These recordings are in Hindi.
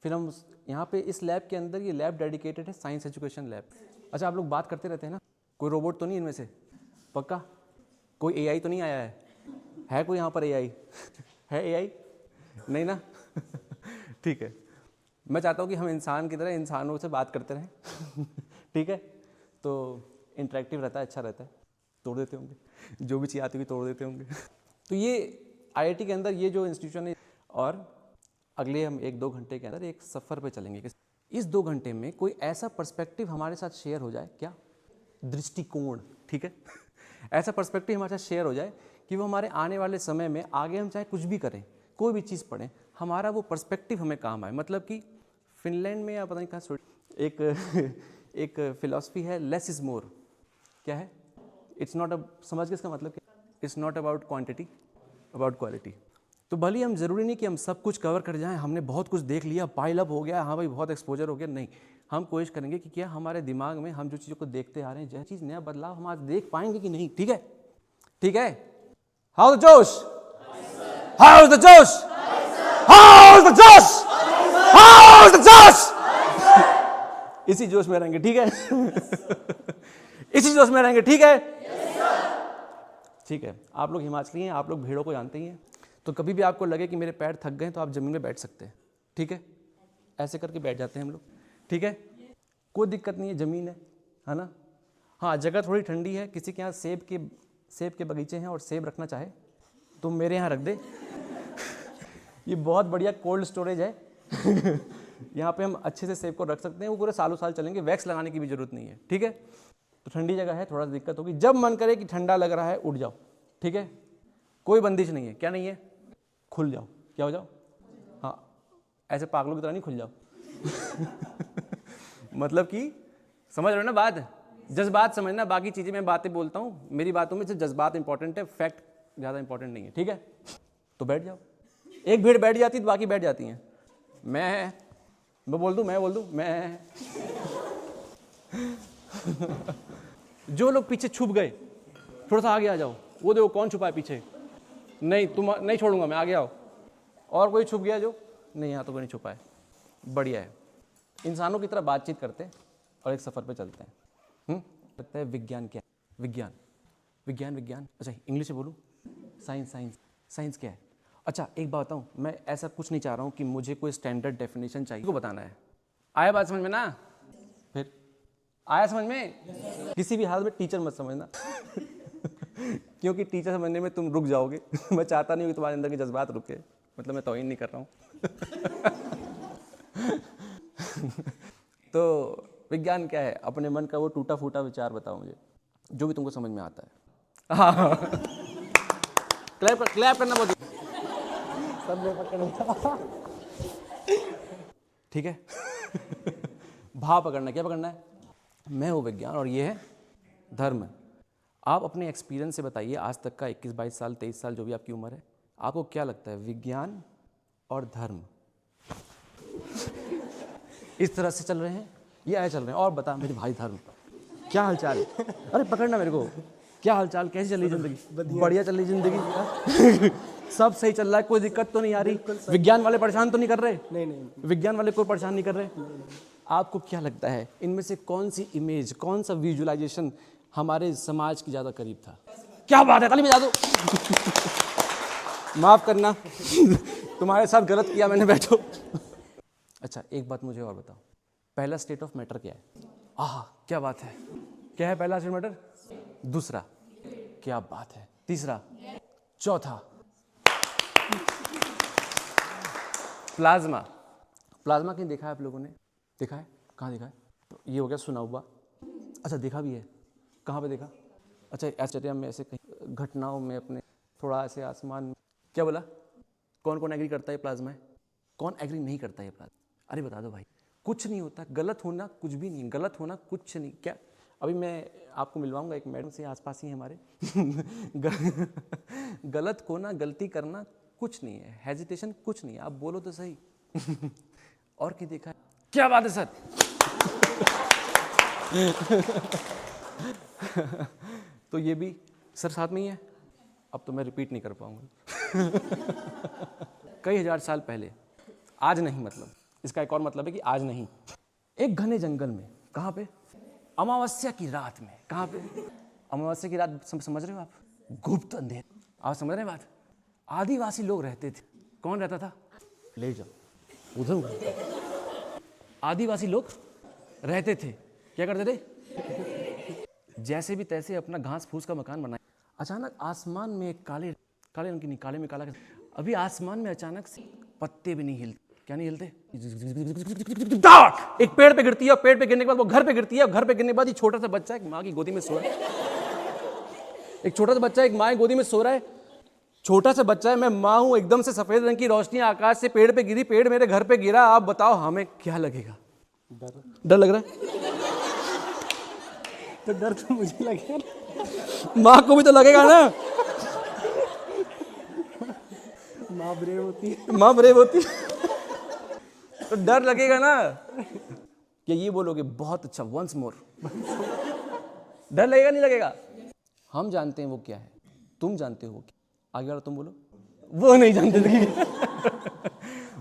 फिर हम यहाँ पे इस लैब के अंदर, ये लैब डेडिकेटेड है साइंस एजुकेशन लैब। अच्छा, आप लोग बात करते रहते हैं ना, कोई रोबोट तो नहीं इनमें से? पक्का? कोई एआई तो नहीं आया है कोई यहाँ पर एआई? है एआई? नहीं ना? ठीक है, मैं चाहता हूँ कि हम इंसान की तरह इंसानों से बात करते रहें। ठीक है, तो इंटरेक्टिव रहता है, अच्छा रहता है। तोड़ देते होंगे, जो भी चीज़ आती हुई तोड़ देते होंगे। तो ये आईआईटी के अंदर ये जो इंस्टीट्यूशन है, और अगले हम 1-2 घंटे के अंदर एक सफ़र पे चलेंगे। इस 2 घंटे में कोई ऐसा पर्सपेक्टिव हमारे साथ शेयर हो जाए, क्या दृष्टिकोण, ठीक है, ऐसा पर्सपेक्टिव हमारे साथ शेयर हो जाए कि वो हमारे आने वाले समय में आगे हम चाहे कुछ भी करें, कोई भी चीज़ पढ़ें, हमारा वो पर्सपेक्टिव हमें काम आए। मतलब कि फिनलैंड में या पता नहीं कहाँ एक फिलॉसफी है, लेस इज़ मोर। क्या है? इट्स नॉट समझ के इसका मतलब क्या? It's not about quantity, about quality. तो भले हम ज़रूरी नहीं कि हम सब कुछ कवर कर जाएं, हमने बहुत कुछ देख लिया, पाइल अप हो गया, हाँ भाई बहुत एक्सपोजर हो गया, नहीं। हम कोशिश करेंगे कि क्या हमारे दिमाग में हम जो चीज़ों को देखते आ रहे हैं, जो चीज़ नया बदलाव हम आज देख पाएंगे कि नहीं। ठीक है, ठीक है। हाउ द जोश, हाउ द जोश, हाउ द जोश, हाउ द जोश। इसी जोश में रहेंगे, ठीक है। इसी जोश में रहेंगे, ठीक है। ठीक है, आप लोग हिमाचली हैं, आप लोग भेड़ों को जानते ही हैं, तो कभी भी आपको लगे कि मेरे पैर थक गए तो आप ज़मीन में बैठ सकते हैं। ठीक है, ऐसे करके बैठ जाते हैं हम लोग। ठीक है, कोई दिक्कत नहीं है, ज़मीन है ना। हाँ, जगह थोड़ी ठंडी है, किसी के यहाँ सेब के बगीचे हैं और सेब रखना चाहे तो मेरे यहाँ रख दे। ये बहुत बढ़िया कोल्ड स्टोरेज है। यहाँ पे हम अच्छे से सेब को रख सकते हैं, वो पूरे सालों साल चलेंगे, वैक्स लगाने की भी जरूरत नहीं है। ठीक है, तो ठंडी जगह है, थोड़ा सा दिक्कत होगी। जब मन करे कि ठंडा लग रहा है उठ जाओ, ठीक है, कोई बंदिश नहीं है। क्या नहीं है? खुल जाओ। क्या हो जाओ? हाँ, ऐसे पागलों की तरह नहीं खुल जाओ। मतलब कि समझ रहे हो ना बात? जज्बात समझना, बाकी चीज़ें मैं बातें बोलता हूँ, मेरी बातों में सिर्फ जज्बात इंपॉर्टेंट है, फैक्ट ज़्यादा इंपॉर्टेंट नहीं है। ठीक है, तो बैठ जाओ। एक भीड़ बैठ जाती तो बाकी बैठ जाती हैं। मैं बोल दूँ, मैं जो लोग पीछे छुप गए, थोड़ा सा आगे आ जाओ। वो देखो कौन छुपा है पीछे। नहीं, तुम नहीं छोड़ूंगा मैं, आगे आओ। और कोई छुप गया जो? नहीं, यहाँ तो कोई नहीं छुपा है। बढ़िया है, इंसानों की तरह बातचीत करते हैं और एक सफ़र पे चलते हैं। लगता है विज्ञान क्या है? विज्ञान। अच्छा, इंग्लिश में बोलूँ? साइंस क्या है? अच्छा, एक बात बताऊँ, मैं ऐसा कुछ नहीं चाह रहा हूँ कि मुझे कोई स्टैंडर्ड डेफिनेशन चाहिए, को बताना है। आया बात समझ में ना? फिर आया समझ में? किसी भी हाल में टीचर मत समझना। क्योंकि टीचर समझने में तुम रुक जाओगे। मैं चाहता नहीं हूँ कि तुम्हारे अंदर के जज्बात रुके, मतलब मैं तौहीन नहीं कर रहा हूँ। तो विज्ञान क्या है? अपने मन का वो टूटा फूटा विचार बताओ मुझे, जो भी तुमको समझ में आता है। हाँ, क्लैप करना बहुत सब में पकड़ना। ठीक है। भाव पकड़ना। क्या पकड़ना है? मैं हूँ विज्ञान और ये है धर्म। आप अपने एक्सपीरियंस से बताइए, आज तक का 21-22 साल 23 साल जो भी आपकी उम्र है, आपको क्या लगता है विज्ञान और धर्म इस तरह से चल रहे हैं या ऐसे चल रहे हैं? और बता मेरे भाई, धर्म क्या हालचाल है? अरे पकड़ना मेरे को, क्या हालचाल, कैसी चल रही जिंदगी? बढ़िया चल रही जिंदगी। सब सही चल रहा है, कोई दिक्कत तो नहीं आ रही? विज्ञान वाले परेशान तो नहीं कर रहे? नहीं, विज्ञान वाले कोई परेशान नहीं कर रहे? आपको क्या लगता है इनमें से कौन सी इमेज, कौन सा विजुअलाइजेशन हमारे समाज की ज़्यादा करीब था? क्या बात है, ताली बजा दो। माफ़ करना, तुम्हारे साथ गलत किया मैंने, बैठो। अच्छा, एक बात मुझे और बताओ, पहला स्टेट ऑफ मैटर क्या है? आह, क्या बात है, क्या है पहला स्टेट ऑफ मैटर? दूसरा, क्या बात है, तीसरा, चौथा, प्लाज्मा। प्लाज्मा कहीं देखा है आप लोगों ने? देखा है? कहाँ देखा है? तो ये हो गया सुना हुआ। अच्छा, देखा भी है? कहाँ पे देखा? अच्छा, आश्चर्य में ऐसे कहीं घटनाओं में अपने थोड़ा ऐसे आसमान में। क्या बोला? कौन कौन एग्री करता है प्लाज्मा है? कौन एग्री नहीं करता है प्लाज्मा? अरे बता दो भाई। कुछ नहीं होता, गलत होना कुछ भी नहीं, गलत होना कुछ नहीं। क्या अभी मैं आपको मिलवाऊंगा एक मैडम से, आसपास ही हमारे। गलत होना, गलती करना कुछ नहीं है, हेजिटेशन कुछ नहीं है, आप बोलो तो सही। और क्या देखा है? क्या बात है सर। तो ये भी सर साथ में ही है। अब तो मैं रिपीट नहीं कर पाऊंगा। कई हजार साल पहले, आज नहीं मतलब इसका एक और मतलब है कि आज नहीं। एक घने जंगल में, कहाँ पे? अमावस्या की रात में। कहाँ पे? अमावस्या की रात, समझ रहे हो आप? गुप्त अंधेर। आप समझ रहे हैं बात? आदिवासी लोग रहते थे। कौन रहता था? ले जाओ उधर। आदिवासी लोग रहते थे, क्या करते थे? जैसे भी तैसे अपना घास फूस का मकान बनाए। अचानक आसमान में एक काले रंग की नहीं, काले में काला, अभी आसमान में अचानक से पत्ते भी नहीं हिलते। क्या नहीं हिलते? एक पेड़ पे गिरती है, और पेड़ पे गिरने के बाद वो घर पे गिरती है, और घर पे गिरने के बाद ये छोटा सा बच्चा एक माँ की गोदी में सो रहा है। एक छोटा सा बच्चा एक माँ की गोदी में सो रहा है। छोटा सा बच्चा है, मैं माँ हूं, एकदम से सफेद रंग की रोशनी आकाश से पेड़ पे गिरी, पेड़ मेरे घर पे गिरा। आप बताओ हमें क्या लगेगा? डर लग रहा है? तो डर तो मुझे लगेगा, माँ को भी तो लगेगा ना। माँ ब्रेव होती है। माँ ब्रेव होती है तो डर लगेगा ना। क्या ये बोलोगे बहुत अच्छा, वंस मोर? डर लगेगा नहीं लगेगा? हम जानते हैं वो क्या है, तुम जानते हो वो क्या? आगे वाला तुम बोलो। वो नहीं जानते थे कि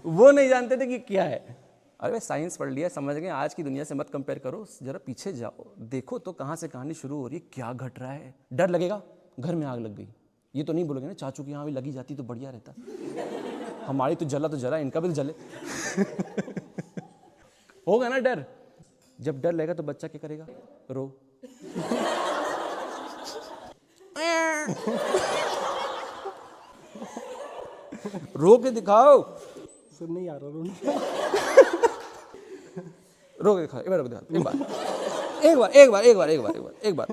वो नहीं जानते थे कि क्या है। अरे साइंस पढ़ लिया, समझ गए। आज की दुनिया से मत कंपेयर करो, जरा पीछे जाओ, देखो तो कहाँ से कहानी शुरू हो रही है, क्या घट रहा है। डर लगेगा? घर में आग लग गई, ये तो नहीं बोलोगे ना चाचू की यहाँ भी लगी जाती तो बढ़िया रहता। हमारी तो जला, इनका भी तो जले। होगा ना डर? जब डर लगेगा तो बच्चा क्या करेगा? रो। रो के दिखाओ। सुन नहीं आ रहा रोना। रो के दिखाओ, एक बार।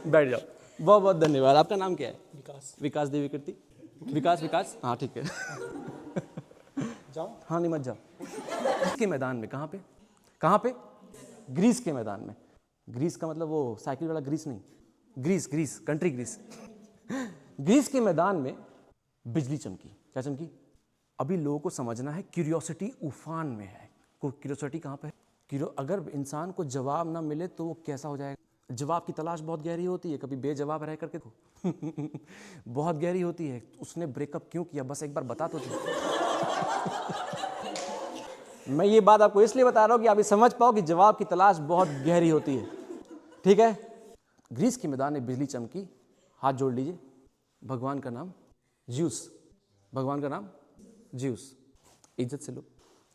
बैठ जाओ। बहुत बहुत धन्यवाद। आपका नाम क्या है? विकास। विकास देवी कीर्ति। विकास, हाँ ठीक है। जाओ। हाँ नहीं मत जाओ। ग्रीस के मैदान में, कहाँ पे? ग्रीस के मैदान में। ग्रीस का मतलब वो साइकिल वाला ग्रीस नहीं, ग्रीस कंट्री ग्रीस। ग्रीस के मैदान में बिजली चमकी। क्या चमकी? अभी लोगों को समझना है, क्यूरियोसिटी उफान में है। क्यूरियोसिटी कहाँ पे है? अगर इंसान को जवाब ना मिले तो वो कैसा हो जाएगा? जवाब की तलाश बहुत गहरी होती है, कभी बेजवाब रह करके बहुत गहरी होती है। उसने ब्रेकअप क्यों किया, बस एक बार बता तो दे। मैं ये बात आपको इसलिए बता रहा हूँ कि आप ये समझ पाओ कि जवाब की तलाश बहुत गहरी होती है। ठीक है? ग्रीस के मैदान में बिजली चमकी। हाथ जोड़ लीजिए। भगवान का नाम ज्यूस। भगवान का नाम ज्यूस। इज्जत से लो।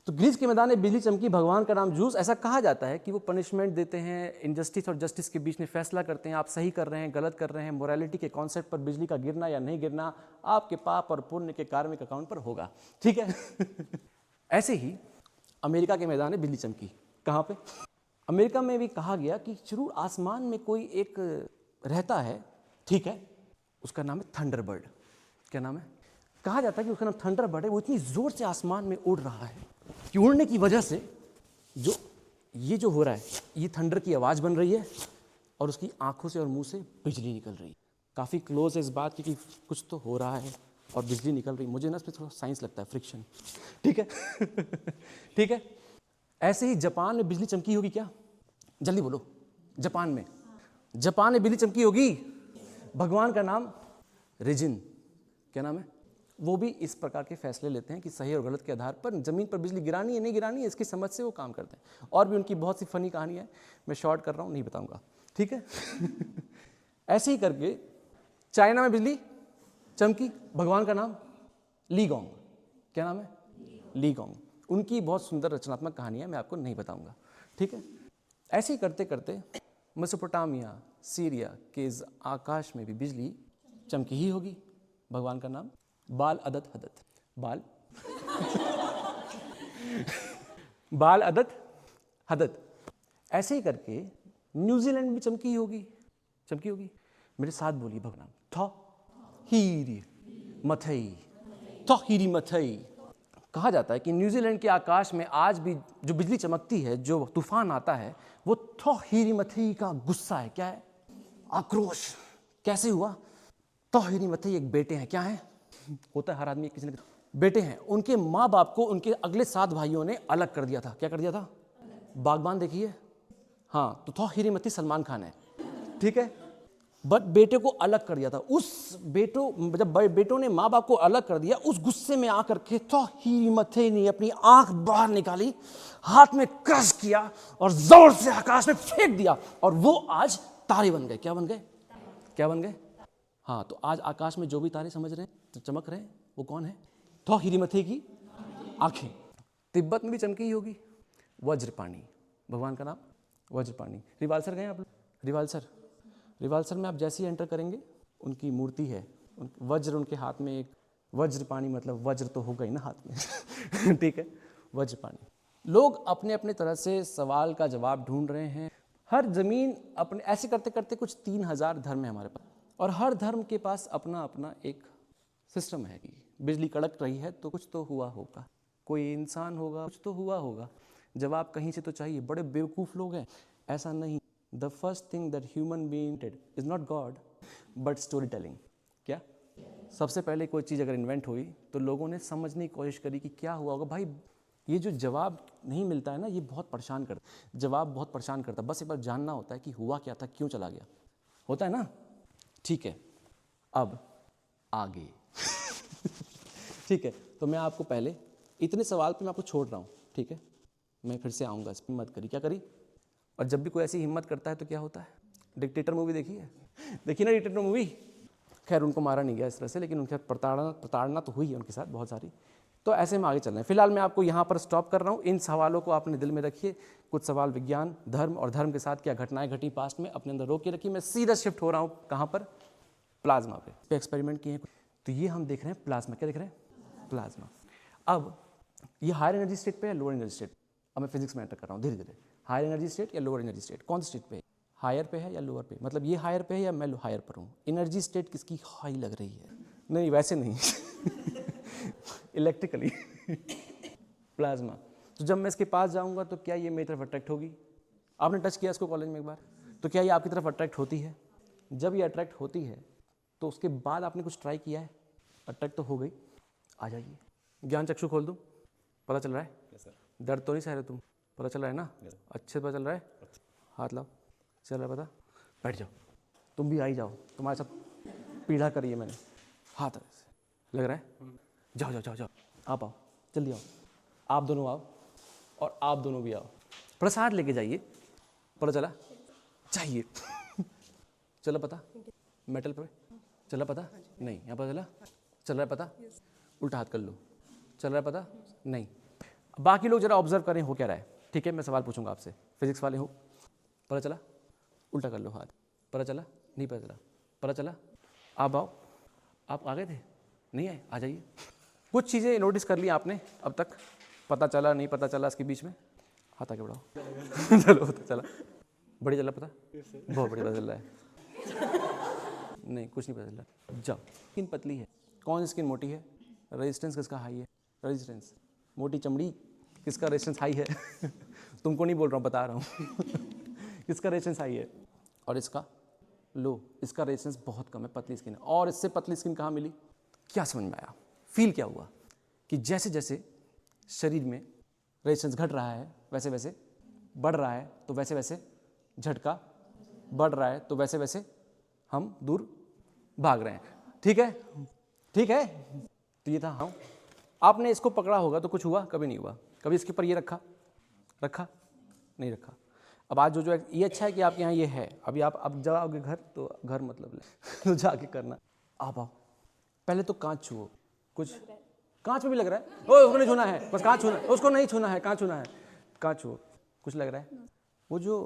तो ग्रीस के मैदान में बिजली चमकी, भगवान का नाम ज्यूस। ऐसा कहा जाता है कि वो पनिशमेंट देते हैं, इनजस्टिस और जस्टिस के बीच में फैसला करते हैं। आप सही कर रहे हैं, गलत कर रहे हैं, मोरालिटी के कॉन्सेप्ट पर बिजली का गिरना या नहीं गिरना आपके पाप और पुण्य के कार्मिक अकाउंट पर होगा। ठीक है? ऐसे ही अमेरिका के मैदान में बिजली चमकी। कहाँ पे? अमेरिका में भी कहा गया कि जरूर आसमान में कोई एक रहता है, ठीक है, उसका नाम है थंडरबर्ड। क्या नाम है? कहा जाता है कि उसका नाम थंडरबर्ड है। वो इतनी जोर से आसमान में उड़ रहा है कि उड़ने की वजह से जो हो रहा है, ये थंडर की आवाज़ बन रही है, और उसकी आंखों से और मुंह से बिजली निकल रही है। काफ़ी क्लोज है इस बात की कि कुछ तो हो रहा है और बिजली निकल रही। मुझे ना इसमें थोड़ा साइंस लगता है, फ्रिक्शन। ठीक है? ठीक है? ऐसे ही जापान में बिजली चमकी होगी। क्या? जल्दी बोलो। जापान में बिजली चमकी होगी। भगवान का नाम रिजिन। क्या नाम है? वो भी इस प्रकार के फैसले लेते हैं कि सही और गलत के आधार पर जमीन पर बिजली गिरानी है नहीं गिरानी है, इसकी समझ से वो काम करते हैं। और भी उनकी बहुत सी फनी कहानी है, मैं शॉर्ट कर रहा हूँ, नहीं बताऊंगा। ठीक है? ऐसे ही करके चाइना में बिजली चमकी। भगवान का नाम लीगोंग। क्या नाम है? लीगोंग। उनकी बहुत सुंदर रचनात्मक कहानी है, मैं आपको नहीं बताऊंगा। ठीक है? ऐसे ही करते करते मेसोपोटामिया, सीरिया के इस आकाश में भी बिजली चमकी ही होगी। भगवान का नाम बाल अदत हदत। बाल अदत हदत। ऐसे ही करके न्यूजीलैंड भी चमकी होगी। मेरे साथ बोलिए भगवान। थॉहीरी मथई। थॉहीरी मथई। कहा जाता है कि न्यूजीलैंड के आकाश में आज भी जो बिजली चमकती है, जो तूफान आता है, वो थॉहीरी मथई का गुस्सा है। क्या है? आक्रोश। कैसे हुआ? थॉहीरी मथई एक बेटे हैं। क्या है? होता है हर आदमी किसी न किसी बेटे हैं। उनके माँ बाप को उनके अगले 7 भाइयों ने अलग कर दिया था। क्या कर दिया था? बागबान देखिए। हाँ, तो थॉहीरी मथई सलमान खान है। ठीक है? बट बेटे को अलग कर दिया था। उस जब बेटों ने माँ बाप को अलग कर दिया, उस गुस्से में आकर के तो ही मथे ने अपनी आंख बाहर निकाली, हाथ में क्रश किया और जोर से आकाश में फेंक दिया, और वो आज तारे बन गए। क्या बन गए? क्या बन गए? हाँ, तो आज आकाश में जो भी तारे समझ रहे हैं, तो चमक रहे हैं, वो कौन है? तो हिरीमथे की आंखें। तिब्बत में भी चमकी ही होगी। वज्रपाणी, भगवान का नाम वज्रपाणी। रिवालसर गए आप लोग? रिवालसर में आप जैसे ही एंटर करेंगे, उनकी मूर्ति है, वज्र उनके हाथ में, एक वज्रपाणी, मतलब वज्र तो होगा ही ना हाथ में। ठीक है, वज्रपाणी। लोग अपने अपने तरह से सवाल का जवाब ढूंढ रहे हैं। हर जमीन अपने ऐसे करते करते कुछ 3000 धर्म है हमारे पास, और हर धर्म के पास अपना अपना एक सिस्टम है कि बिजली कड़क रही है तो कुछ तो हुआ होगा, कोई इंसान होगा, कुछ तो हुआ होगा, जवाब कहीं से तो चाहिए। बड़े बेवकूफ़ लोग हैं। ऐसा नहीं। The first thing that human being did is not God but story telling. क्या? सबसे पहले कोई चीज़ अगर इन्वेंट हुई तो लोगों ने समझने की कोशिश करी कि क्या हुआ होगा। भाई, ये जो जवाब नहीं मिलता है ना, ये बहुत परेशान करता। जवाब बहुत परेशान करता, बस एक बार जानना होता है कि हुआ क्या था, क्यों चला गया, होता है ना। ठीक है, अब आगे। ठीक है, तो मैं आपको पहले इतने सवाल पे मैं आपको छोड़ रहा हूँ। ठीक है, मैं फिर से आऊँगा, इस पर हिम्मत करी। क्या करी? और जब भी कोई ऐसी हिम्मत करता है तो क्या होता है? डिक्टेटर मूवी देखी है? देखी ना डिक्टेटर मूवी? खैर, उनको मारा नहीं गया इस तरह से, लेकिन उनके साथ प्रताड़ना तो हुई है उनके साथ बहुत सारी। तो ऐसे में आगे चल रहे हैं। फिलहाल मैं आपको यहाँ पर स्टॉप कर रहा हूँ। इन सवालों को आपने दिल में रखिए। कुछ सवाल विज्ञान, धर्म, और धर्म के साथ क्या घटनाएं घटी पास्ट में, अपने अंदर रोक के रखिए। मैं सीधा शिफ्ट हो रहा हूँ कहाँ पर? प्लाज्मा पे एक्सपेरिमेंट किए हैं। तो ये हम देख रहे हैं प्लाज्मा। क्या देख रहे हैं? प्लाज्मा। अब ये हायर एनर्जी स्टेट पे है, लोअर एनर्जी स्टेट? अब मैं फिजिक्स में एंटर कर रहा हूँ धीरे धीरे। हायर एनर्जी स्टेट या लोअर एनर्जी स्टेट? कौन सी स्टेट पे है? हायर पे है या लोअर पे? मतलब ये हायर पे है या मैं हायर पर हूँ? एनर्जी स्टेट किसकी हाई लग रही है? नहीं, वैसे नहीं। इलेक्ट्रिकली। प्लाज्मा। तो जब मैं इसके पास जाऊंगा तो क्या ये मेरी तरफ अट्रैक्ट होगी? आपने टच किया इसको कॉलेज में एक बार, तो क्या ये आपकी तरफ अट्रैक्ट होती है? जब ये अट्रैक्ट होती है तो उसके बाद आपने कुछ ट्राई किया है? अट्रैक्ट तो हो गई। आ जाइए, ज्ञान चक्षु खोल दूँ? पता चल रहा है? दर्द तो नहीं सह रहे तुम? पता चल रहा है ना? अच्छे से पता चल रहा है? हाथ लाओ। चल रहा है पता? बैठ जाओ, तुम भी आई जाओ, तुम्हारे साथ पीड़ा करी है मैंने। हाथ लग रहा है? जाओ जाओ जाओ जाओ, आप आओ, जल्दी आओ। आप दोनों आओ और आप दोनों भी आओ। प्रसाद लेके जाइए। पता चला? चाहिए। चला पता? मेटल पे चला पता? नहीं। यहाँ पता चला? चल रहा है पता? उल्टा हाथ कर लो। चल रहा है पता? नहीं। बाकी लोग जरा ऑब्जर्व करें हो क्या रहा है। ठीक है, मैं सवाल पूछूंगा आपसे, फिजिक्स वाले हो। पता चला? उल्टा कर लो हाथ। पता चला? नहीं पता चला? पता चला? आप आओ। आप आ गए थे? नहीं आए? आ जाइए। कुछ चीज़ें नोटिस कर ली आपने अब तक? पता चला, नहीं पता चला, इसके बीच में हाथ आगे बढ़ाओ। चलो, पता चला? बढ़िया चला पता? बहुत बढ़िया पता चल रहा है। नहीं, कुछ नहीं पता चल रहा। जाओ। स्किन पतली है, कौन सी स्किन मोटी है? रेजिस्टेंस किसका हाई है? रेजिस्टेंस। मोटी चमड़ी किसका रेजिस्टेंस हाई है? तुमको नहीं बोल रहा हूँ, बता रहा हूँ। किसका रेजिस्टेंस हाई है? और इसका लो। इसका रेजिस्टेंस बहुत कम है, पतली स्किन है। और इससे पतली स्किन कहाँ मिली? क्या समझ में आया? फील क्या हुआ कि जैसे जैसे शरीर में रेजिस्टेंस घट रहा है वैसे वैसे बढ़ रहा है, तो वैसे वैसे झटका बढ़ रहा है, तो वैसे वैसे हम दूर भाग रहे हैं। ठीक है? ठीक है? तो ये था। हाँ, आपने इसको पकड़ा होगा तो कुछ हुआ? कभी नहीं हुआ। कभी इसके ऊपर ये रखा? नहीं रखा। अब आज जो ये अच्छा है कि आपके यहाँ ये है। अभी आप अब जाओगे घर, तो घर मतलब तो जाके करना। आप आओ, पहले तो कांच छुओ। कुछ कांच में भी लग रहा है? ओ, उसको नहीं छूना है, बस कांच छूना, उसको नहीं छूना है, कांच छूना है। कांच छुओ। कुछ लग रहा है? वो जो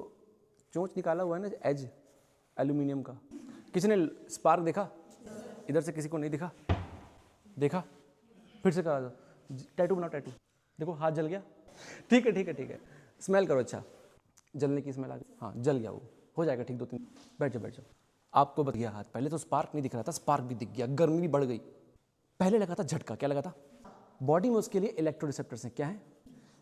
चोंच निकाला हुआ है ना, एज एल्यूमिनियम का, किसी ने स्पार्क देखा? इधर से किसी को नहीं दिखा? देखा? फिर से करा दो। टैटू बनाओ, टैटू। देखो हाथ जल गया। ठीक है ठीक है ठीक है। स्मेल करो। अच्छा, जलने की स्मेल आ गई। हाँ, जल गया, वो हो जाएगा ठीक। 2-3 बैठ जाओ बैठ जाओ। आपको बच गया हाथ। पहले तो स्पार्क नहीं दिख रहा था, स्पार्क भी दिख गया, गर्मी भी बढ़ गई। पहले लगा था झटका। क्या लगा था? बॉडी में उसके लिए इलेक्ट्रो रिसेप्टर्स हैं। क्या है?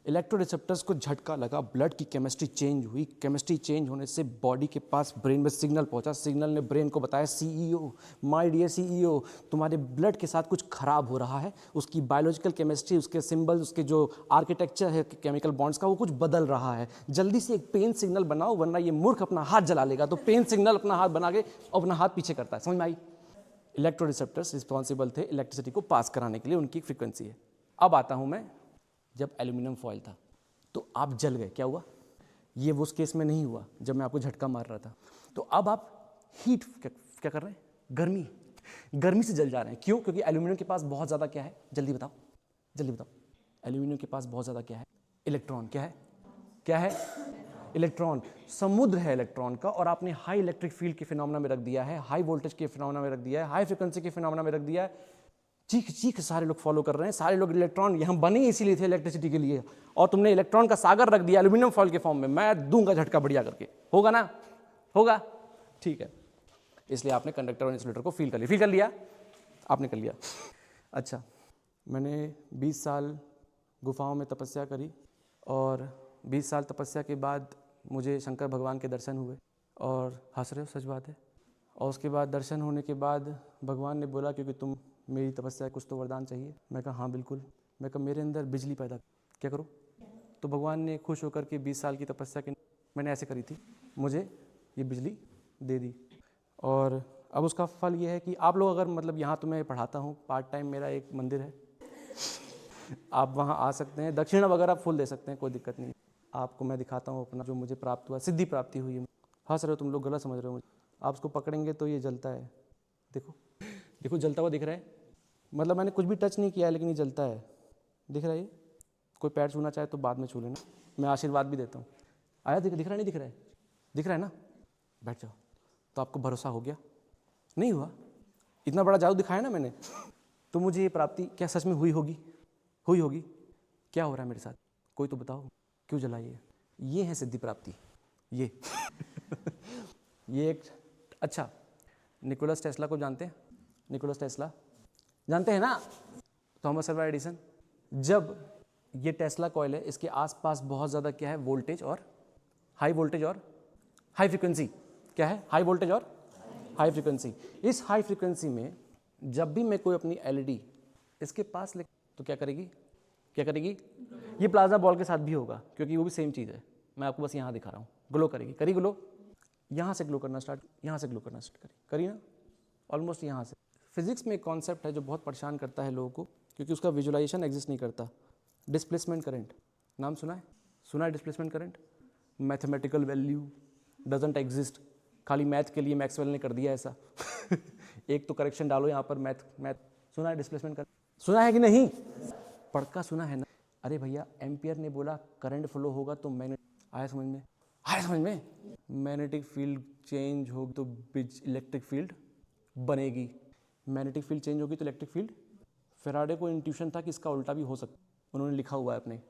इलेक्ट्रोरिसेप्टर्स को झटका लगा, ब्लड की केमिस्ट्री चेंज हुई, केमिस्ट्री चेंज होने से बॉडी के पास ब्रेन में सिग्नल पहुंचा, सिग्नल ने ब्रेन को बताया सीईओ, माय डियर सीईओ, तुम्हारे ब्लड के साथ कुछ खराब हो रहा है, उसकी बायोलॉजिकल केमिस्ट्री, उसके सिंबल्स, उसके जो आर्किटेक्चर है केमिकल बॉन्ड्स का वो कुछ बदल रहा है, जल्दी से एक पेन सिग्नल बनाओ वरना ये मूर्ख अपना हाथ जला लेगा। तो पेन सिग्नल अपना हाथ बना के अपना हाथ पीछे करता है। समझ में आई? इलेक्ट्रोरिसेप्टर्स रिस्पॉन्सिबल थे इलेक्ट्रिसिटी को पास कराने के लिए, उनकी फ्रीक्वेंसी है। अब आता हूँ मैं, जब एल्यूमिनियम फॉयल था तो आप जल गए, क्या हुआ? ये वो उस केस में नहीं हुआ जब मैं आपको झटका मार रहा था। तो अब आप हीट क्या कर रहे हैं? गर्मी से जल जा रहे हैं। क्यों? क्योंकि एल्यूमिनियम के पास बहुत ज़्यादा क्या है? जल्दी बताओ, जल्दी बताओ। एल्यूमिनियम के पास बहुत ज़्यादा क्या है? इलेक्ट्रॉन। क्या है? इलेक्ट्रॉन। समुद्र है इलेक्ट्रॉन का, और आपने हाई इलेक्ट्रिक फील्ड के फिनोमेना में रख दिया है, हाई वोल्टेज के फिनोमेना में रख दिया है, हाई फ्रिक्वेंसी के फिनोमेना में रख दिया है। चीख चीख सारे लोग फॉलो कर रहे हैं, सारे लोग इलेक्ट्रॉन यहाँ बने इसीलिए थे इलेक्ट्रिसिटी के लिए, और तुमने इलेक्ट्रॉन का सागर रख दिया एल्यूमिनियम फॉयल के फॉर्म में। मैं दूंगा झटका बढ़िया करके, होगा ना? होगा, ठीक है। इसलिए आपने कंडक्टर और इंसुलेटर को फील कर लिया आपने कर लिया। अच्छा, मैंने 20 साल गुफाओं में तपस्या करी, और 20 साल तपस्या के बाद मुझे शंकर भगवान के दर्शन हुए। और हंस रहे हो, सच बात है। और उसके बाद दर्शन होने के बाद भगवान ने बोला क्योंकि तुम मेरी तपस्या है, कुछ तो वरदान चाहिए। मैं कहा हाँ बिल्कुल। मैं कहा मेरे अंदर बिजली पैदा, क्या करूँ? तो भगवान ने खुश होकर के 20 साल की तपस्या की मैंने ऐसे करी थी, मुझे ये बिजली दे दी। और अब उसका फल ये है कि आप लोग अगर मतलब यहाँ तो मैं पढ़ाता हूँ, पार्ट टाइम मेरा एक मंदिर है, आप वहाँ आ सकते हैं, दक्षिणा वगैरह फुल दे सकते हैं, कोई दिक्कत नहीं। आपको मैं दिखाता हूँ अपना जो मुझे प्राप्त हुआ, सिद्धि प्राप्ति हुई है। हंस रहे हो तुम लोग, गलत समझ रहे हो मुझे। आप उसको पकड़ेंगे तो ये जलता है, देखो देखो जलता हुआ दिख रहा है। मतलब मैंने कुछ भी टच नहीं किया है लेकिन ये जलता है, दिख रहा है? ये कोई पैर छूना चाहे तो बाद में छू लेना, मैं आशीर्वाद भी देता हूँ। आया? दिख रहा है? नहीं दिख रहा है? दिख रहा है ना? बैठ जाओ। तो आपको भरोसा हो गया? नहीं हुआ? इतना बड़ा जादू दिखाया ना मैंने, तो मुझे ये प्राप्ति क्या सच में हुई होगी? हुई होगी। क्या हो रहा है मेरे साथ? कोई तो बताओ, क्यों जलाई है? ये है सिद्धि प्राप्ति, ये ये एक। अच्छा, निकोलस टेस्ला को जानते हैं? निकोलस टेस्ला जानते हैं ना? Thomas Alva Edison. जब ये टेस्ला कॉइल है, इसके आसपास बहुत ज़्यादा क्या है? वोल्टेज और हाई वोल्टेज और हाई फ्रीक्वेंसी। क्या है? हाई वोल्टेज और हाई फ्रीक्वेंसी। इस हाई फ्रीक्वेंसी में जब भी मैं कोई अपनी एलईडी इसके पास ले तो क्या करेगी? क्या करेगी? ये प्लाज्मा बॉल के साथ भी होगा क्योंकि वो भी सेम चीज़ है। मैं आपको बस यहाँ दिखा रहा हूँ। ग्लो करेगी, करी ग्लो, यहाँ से ग्लो करना स्टार्ट, यहाँ से ग्लो करना स्टार्ट करी ना, ऑलमोस्ट यहाँ से। फिजिक्स में एक कॉन्सेप्ट है जो बहुत परेशान करता है लोगों को क्योंकि उसका विजुअलाइजेशन एग्जिस्ट नहीं करता। डिस्प्लेसमेंट करंट, नाम सुना है? सुना है displacement current? Mathematical value doesn't exist, खाली मैथ के लिए मैक्सवेल ने कर दिया ऐसा एक तो करेक्शन डालो यहाँ पर, मैथ। सुना है डिस्प्लेसमेंट करंट? सुना है कि नहीं? पढ़का सुना है ना? अरे भैया, एम्पियर ने बोला करंट फ्लो होगा तो आया समझ में? आया समझ में? मैग्नेटिक फील्ड चेंज होगी तो इलेक्ट्रिक फील्ड बनेगी। मैग्नेटिक फील्ड चेंज होगी तो इलेक्ट्रिक फील्ड। फेराडे को इंट्यूशन था कि इसका उल्टा भी हो सकता, उन्होंने लिखा हुआ है अपने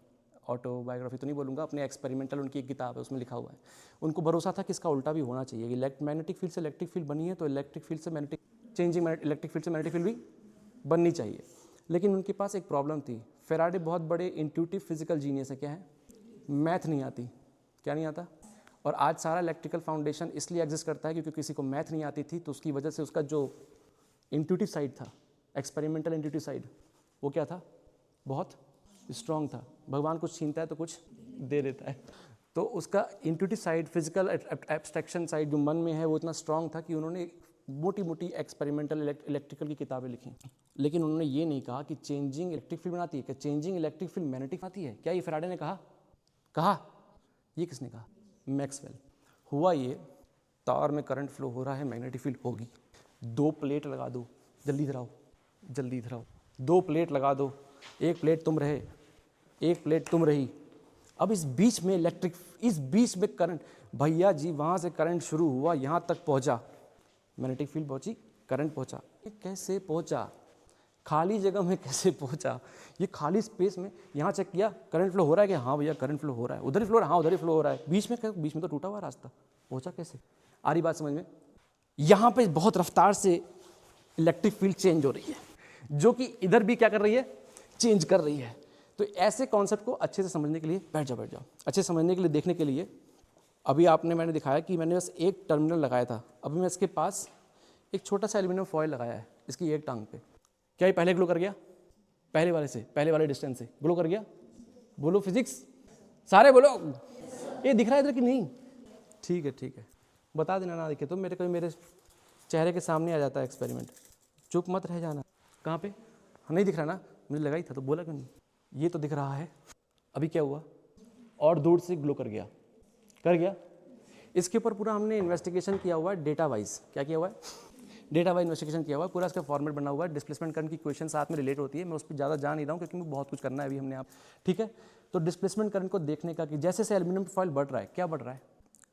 ऑटोबायोग्राफी तो नहीं बोलूँगा, अपने एक्सपेरिमेंटल उनकी एक किताब है उसमें लिखा हुआ है। उनको भरोसा था कि इसका उल्टा भी होना चाहिए। मैग्नेटिक फील्ड से इलेक्ट्रिक फील्ड बनी है तो इलेक्ट्रिक फील्ड से मैग्नेटिक चेंजिंग इलेक्ट्रिक फील्ड से मैग्नेटिक फील्ड भी बननी चाहिए। लेकिन उनके पास एक प्रॉब्लम थी। फेराडे बहुत बड़े इंट्यूटिव फिजिकल जीनियस है। क्या है? मैथ नहीं आती। क्या नहीं आता? और आज सारा इलेक्ट्रिकल फाउंडेशन इसलिए एग्जिस्ट करता है क्योंकि किसी को मैथ नहीं आती थी, तो उसकी वजह से उसका जो इंट्यूटिव साइड था, एक्सपेरिमेंटल इंट्यूटिव साइड, वो क्या था? बहुत स्ट्रॉन्ग था। भगवान कुछ छीनता है तो कुछ दे देता है, तो उसका intuitive side, physical abstraction side जो मन में है वो इतना स्ट्रॉन्ग था कि उन्होंने मोटी मोटी एक्सपेरिमेंटल इलेक्ट्रिकल की किताबें लिखी। लेकिन उन्होंने ये नहीं कहा कि चेंजिंग इलेक्ट्रिक फील्ड बनाती है, क्या चेंजिंग इलेक्ट्रिक फील्ड मैग्नेटिक आती है? क्या ये फेराडे ने कहा? ये किसने कहा? मैक्सवेल। हुआ ये, तार में करंट फ्लो हो रहा है, मैग्नेटिक फील्ड होगी। 2 प्लेट लगा दो, जल्दी इधर आओ। 2 प्लेट लगा दो, एक प्लेट तुम रहे, एक प्लेट तुम रही। अब इस बीच में करंट, भैया जी वहाँ से करंट शुरू हुआ, यहाँ तक पहुँचा, मैग्नेटिक फील्ड पहुँची, करंट पहुँचा। ये कैसे पहुँचा? खाली जगह में कैसे पहुँचा? ये खाली स्पेस में यहाँ चेक किया, करंट फ्लो हो रहा है कि हाँ भैया करंट फ्लो हो रहा है, उधर ही फ्लो हो रहा है, हाँ उधर ही फ्लो हो रहा है, बीच में तो टूटा हुआ रास्ता, पहुँचा कैसे? आ रही बात समझ में? यहाँ पे बहुत रफ्तार से इलेक्ट्रिक फील्ड चेंज हो रही है, जो कि इधर भी क्या कर रही है? चेंज कर रही है। तो ऐसे कॉन्सेप्ट को अच्छे से समझने के लिए बैठ जाओ अच्छे से समझने के लिए, देखने के लिए अभी मैंने दिखाया कि मैंने बस एक टर्मिनल लगाया था, अभी मैं इसके पास एक छोटा सा एल्यूमिनियम फॉयल लगाया है इसकी एक टांग पे। क्या ये पहले ग्लो कर गया? पहले वाले डिस्टेंस से ग्लो कर गया? बोलो फिजिक्स, सारे बोलो। ये दिख रहा है इधर कि नहीं? ठीक है, बता देना ना दिखे तो मेरे चेहरे के सामने आ जाता है एक्सपेरिमेंट। चुप मत रह जाना। कहाँ पे? नहीं दिख रहा ना? मुझे लगा ही था तो बोला क्यों नहीं? ये तो दिख रहा है। अभी क्या हुआ? और दूर से ग्लो कर गया। इसके ऊपर पूरा हमने इन्वेस्टिगेशन किया हुआ है डेटा वाइज। क्या किया हुआ है? डेटा वाइज इन्वेस्टिगेशन किया हुआ है, पूरा इसका फॉर्मेट बना हुआ है। डिस्प्लेसमेंट करंट की क्वेश्चन साथ में रिलेट होती है, मैं उस पर ज़्यादा जा नहीं रहा हूँ क्योंकि मुझे बहुत कुछ करना है अभी हमने आप। ठीक है, तो डिस्प्लेसमेंट करंट को देखने का कि जैसे से एल्यूमिनियम फॉइल बढ़ रहा है, क्या बढ़ रहा है?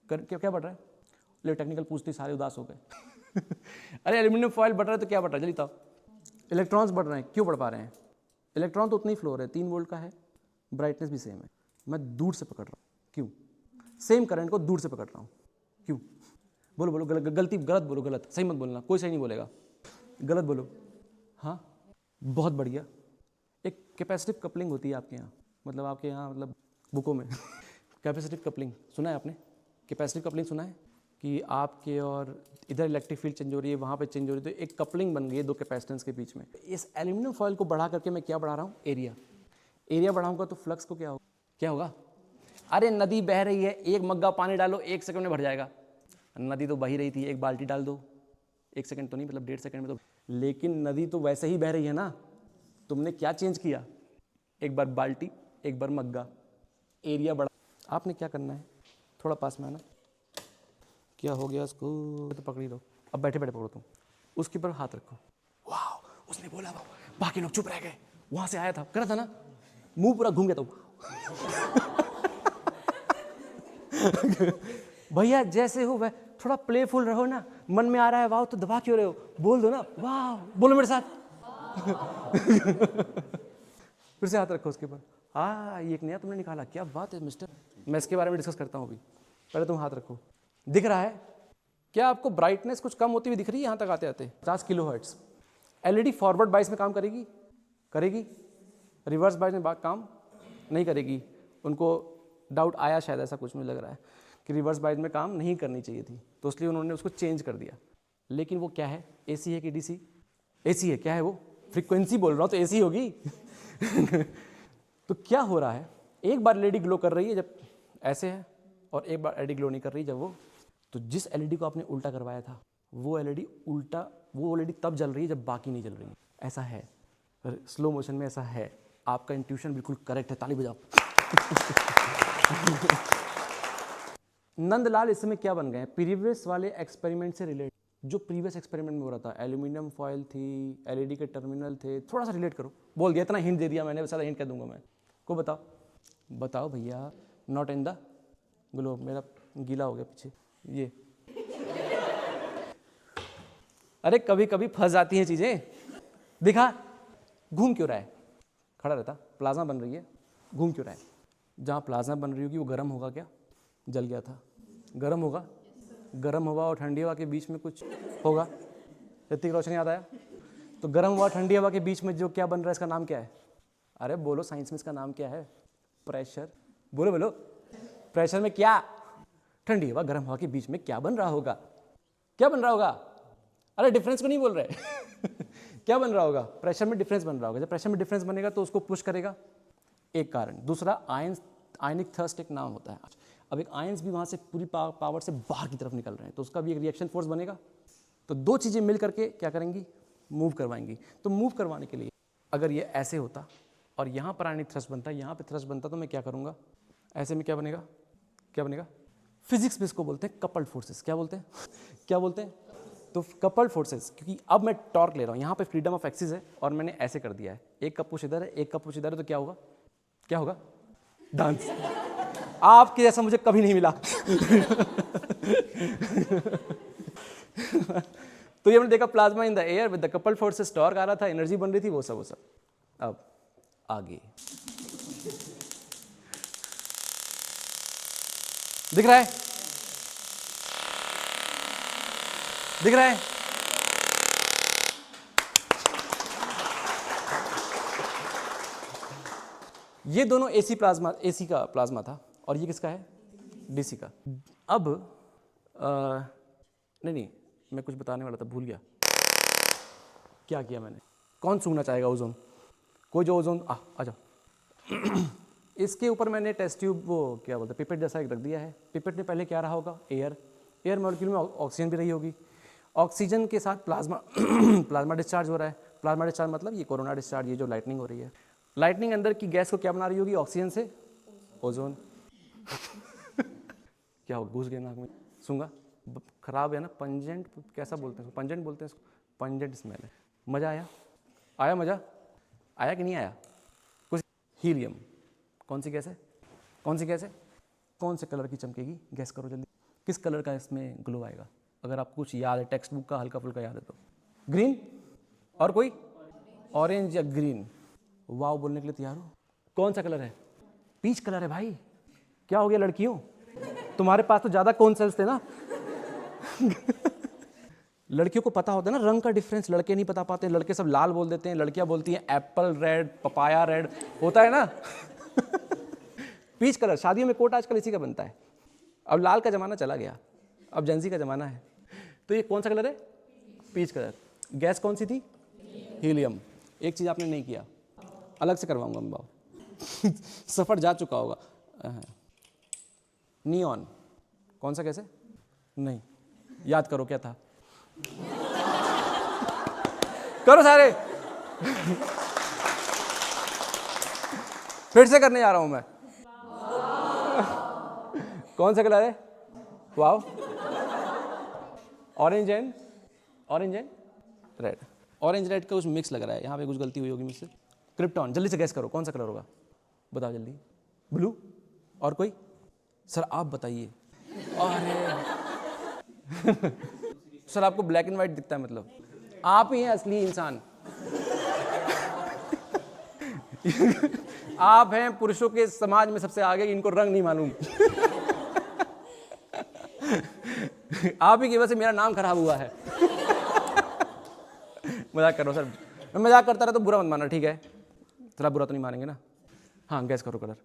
क्या बढ़ रहा है? ले टेक्निकल पूछते सारे उदास हो गए। अरे एल्यूमिनियम फॉइल बढ़ रहा है तो क्या बढ़ रहा है? जल्दी बताओ। इलेक्ट्रॉन्स बढ़ रहे हैं। क्यों बढ़ पा रहे हैं? इलेक्ट्रॉन तो उतनी फ्लो है, 3 वोल्ट का है, ब्राइटनेस भी सेम है, मैं दूर से पकड़ रहा हूँ। क्यों? सेम करंट को दूर से पकड़ रहा हूँ। क्यों? बोलो गलत बोलो, गलत। सही मत बोलना, कोई सही नहीं बोलेगा, गलत बोलो। हाँ, बहुत बढ़िया। एक कैपेसिटिव कपलिंग होती है आपके यहाँ, मतलब आपके यहाँ मतलब बुकों में। कैपेसिटिव कपलिंग सुना है आपने? कैपेसिटिव कपलिंग सुना है कि आपके और इधर इलेक्ट्रिक फील्ड चेंज हो रही है, वहाँ पे चेंज हो रही है, तो एक कपलिंग बन गई है 2 कैपेसिटेंस के बीच में। इस एल्यूमिनियम फॉइल को बढ़ा करके मैं क्या बढ़ा रहा हूँ? एरिया बढ़ाऊंगा तो फ्लक्स को क्या होगा? अरे नदी बह रही है, एक मग्गा पानी डालो 1 सेकंड में भर जाएगा। नदी तो बह रही थी, एक बाल्टी डाल दो, 1 सेकंड तो नहीं, मतलब 1.5 सेकंड में तो। लेकिन नदी तो वैसे ही बह रही है ना, तुमने क्या चेंज किया? एक बार बाल्टी, एक बार मग्गा, एरिया बढ़ा। आपने क्या करना है? थोड़ा पास में आना। क्या हो गया उसको? तो पकड़ ही लो, अब बैठे पकड़ो तुम, उसके ऊपर हाथ रखो। वाह, उसने बोला, बाकी लोग चुप रह गए। वहां से आया था, कर रहा था ना, मुंह पूरा घूम गया था। भैया जैसे हो वह, थोड़ा प्लेफुल रहो ना, मन में आ रहा है वाह तो दबा क्यों रहे हो? बोल दो ना वाह, बोलो मेरे साथ। फिर से हाथ रखो उसके ऊपर। हाँ, ये एक नया तुमने निकाला, क्या बात है मिस्टर। मैं इसके बारे में डिस्कस करता हूँ अभी, पहले तुम हाथ रखो। दिख रहा है क्या आपको? ब्राइटनेस कुछ कम होती हुई दिख रही है यहाँ तक आते आते? 50 किलोहर्ट्ज। एलईडी फॉरवर्ड बाइस में काम करेगी? रिवर्स बाइस में काम नहीं करेगी। उनको डाउट आया शायद, ऐसा कुछ मुझे लग रहा है कि रिवर्स बाइस में काम नहीं करनी चाहिए थी, तो इसलिए उन्होंने उसको चेंज कर दिया। लेकिन वो क्या है? एसी है कि डीसी? एसी है। क्या है वो? फ्रीक्वेंसी बोल रहा हूँ तो एसी होगी। तो क्या हो रहा है? एक बार एलईडी ग्लो कर रही है जब ऐसे है, और एक बार एलईडी ग्लो नहीं कर रही जब वो। तो जिस एलईडी को आपने उल्टा करवाया था, वो एलईडी तब जल रही है जब बाकी नहीं जल रही है। ऐसा है, स्लो मोशन में ऐसा है। आपका इंट्यूशन बिल्कुल करेक्ट है, ताली बजाओ। नंदलाल इस समय क्या बन गए हैं? प्रीवियस वाले एक्सपेरिमेंट से रिलेट, जो प्रीवियस एक्सपेरिमेंट में हो रहा था, एल्यूमिनियम फॉयल थी, एलईडी के टर्मिनल थे, थोड़ा सा रिलेट करो। बोल दिया, इतना हिंट दे दिया मैंने, सारा हिंट कह दूंगा मैं को। बताओ भैया। नॉट इन द ग्लो, मेरा गीला हो गया पीछे ये। अरे कभी कभी फंस जाती हैं चीजें। दिखा, घूम क्यों रहा है? खड़ा रहता, प्लाज्मा बन रही है, घूम क्यों रहा है? जहाँ प्लाज्मा बन रही होगी वो गर्म होगा क्या? जल गया था, गर्म होगा और ठंडी हवा के बीच में कुछ होगा। ऋतिक रोशन याद आया? तो गर्म हवा ठंडी हवा के बीच में जो क्या बन रहा है, इसका नाम क्या है? अरे बोलो, साइंस में इसका नाम क्या है? प्रेशर। बोलो। प्रेशर में क्या? ठंडी हवा गर्म हवा के बीच में क्या बन रहा होगा? क्या बन रहा होगा? अरे डिफरेंस को नहीं बोल रहे। क्या बन रहा होगा? प्रेशर में डिफरेंस बन रहा होगा। जब प्रेशर में डिफरेंस बनेगा तो उसको पुश करेगा, एक कारण। दूसरा, आयनिक थर्स्ट एक नाम होता है। अब एक आयंस भी वहाँ से पूरी पावर से बाहर की तरफ निकल रहे हैं, तो उसका भी एक रिएक्शन फोर्स बनेगा। तो 2 चीज़ें मिल करके क्या करेंगी? मूव करवाएंगी। तो मूव करवाने के लिए अगर ये ऐसे होता और यहाँ पर आयनिक थ्रस्ट बनता, यहाँ पे थ्रस्ट बनता, तो मैं क्या करूँगा? ऐसे में क्या बनेगा? फिजिक्स में इसको बोलते हैं कपल्ड फोर्सेस। क्या बोलते हैं? तो कपल्ड फोर्सेस, क्योंकि अब मैं टॉर्क ले रहा हूँ, यहाँ पे फ्रीडम ऑफ एक्सिस है और मैंने ऐसे कर दिया है, एक का पुश इधर है, एक का पुश इधर है, तो क्या होगा? डांस। आपके जैसा मुझे कभी नहीं मिला। तो ये हमने देखा, plasma in the air with the coupled forces, torque आ रहा था, एनर्जी बन रही थी, वो सब। अब आगे दिख रहा है? ये दोनों एसी प्लाज्मा, एसी का प्लाज्मा था और ये किसका है, डीसी का। अब नहीं मैं कुछ बताने वाला था, भूल गया क्या किया मैंने। कौन सूंघना चाहेगा ओजोन? कोई जो ओजोन आ जाओ। इसके ऊपर मैंने टेस्ट ट्यूब, वो क्या बोलते हैं, पिपेट जैसा एक रख दिया है। पिपेट में पहले क्या रहा होगा, एयर मॉलिक्यूल में ऑक्सीजन भी रही होगी। ऑक्सीजन के साथ प्लाज्मा प्लाज्मा डिस्चार्ज हो रहा है। प्लाज्मा डिस्चार्ज मतलब ये कोरोना डिस्चार्ज, ये जो लाइटनिंग हो रही है। लाइटनिंग अंदर की गैस को क्या बना रही होगी, ऑक्सीजन से ओजोन। क्या हो, घुस गया नाक में, सूंघा, खराब है ना, पंजेंट, कैसा बोलते हैं, पंजेंट बोलते हैं इसको, पंजेंट स्मेल है। मज़ा आया मज़ा आया कि नहीं आया? कुछ हीलियम, कौन सी गैस है, कौन सी गैस है, कौन से कलर की चमकेगी, गैस करो जल्दी। किस कलर का इसमें ग्लो आएगा? अगर आपको कुछ याद है, टेक्स्ट बुक का हल्का फुल्का याद है तो। ग्रीन, और कोई? ऑरेंज या ग्रीन? वाव बोलने के लिए तैयार हो? कौन सा कलर है? पीच कलर है भाई। क्या हो गया लड़कियों, तुम्हारे पास तो ज़्यादा कौन सेल्स थे ना। लड़कियों को पता होता है ना रंग का डिफरेंस, लड़के नहीं बता पाते। लड़के सब लाल बोल देते हैं, लड़कियां बोलती हैं एप्पल रेड, पपाया रेड, होता है ना। पीच कलर, शादियों में कोट आजकल इसी का बनता है। अब लाल का ज़माना चला गया, अब जेंजी का ज़माना है। तो ये कौन सा कलर है, पीच कलर। गैस कौन सी थी, हीलियम। एक चीज़ आपने नहीं किया, अलग से करवाऊंगा मैं बाबू। सफ़र जा चुका होगा। नियॉन, कौन सा गैस है? नहीं, याद करो क्या था। करो सारे। फिर से करने जा रहा हूं मैं। कौन सा कलर है, wow, orange and red. Orange red का कुछ मिक्स लग रहा है, यहाँ पे कुछ गलती हुई होगी मुझसे। क्रिप्टॉन, जल्दी से गैस करो कौन सा कलर होगा, बताओ जल्दी। ब्लू, और कोई? सर आप बताइए। अरे सर आपको ब्लैक एंड व्हाइट दिखता है, मतलब आप ही हैं असली इंसान। आप हैं पुरुषों के समाज में सबसे आगे, इनको रंग नहीं मालूम। आप ही की वजह से मेरा नाम खराब हुआ है। मजाक कर रहा हूँ सर, मैं मजाक करता रहा तो बुरा मत मानना, ठीक है? थोड़ा बुरा तो नहीं मानेंगे ना। हाँ गैस करो कलर,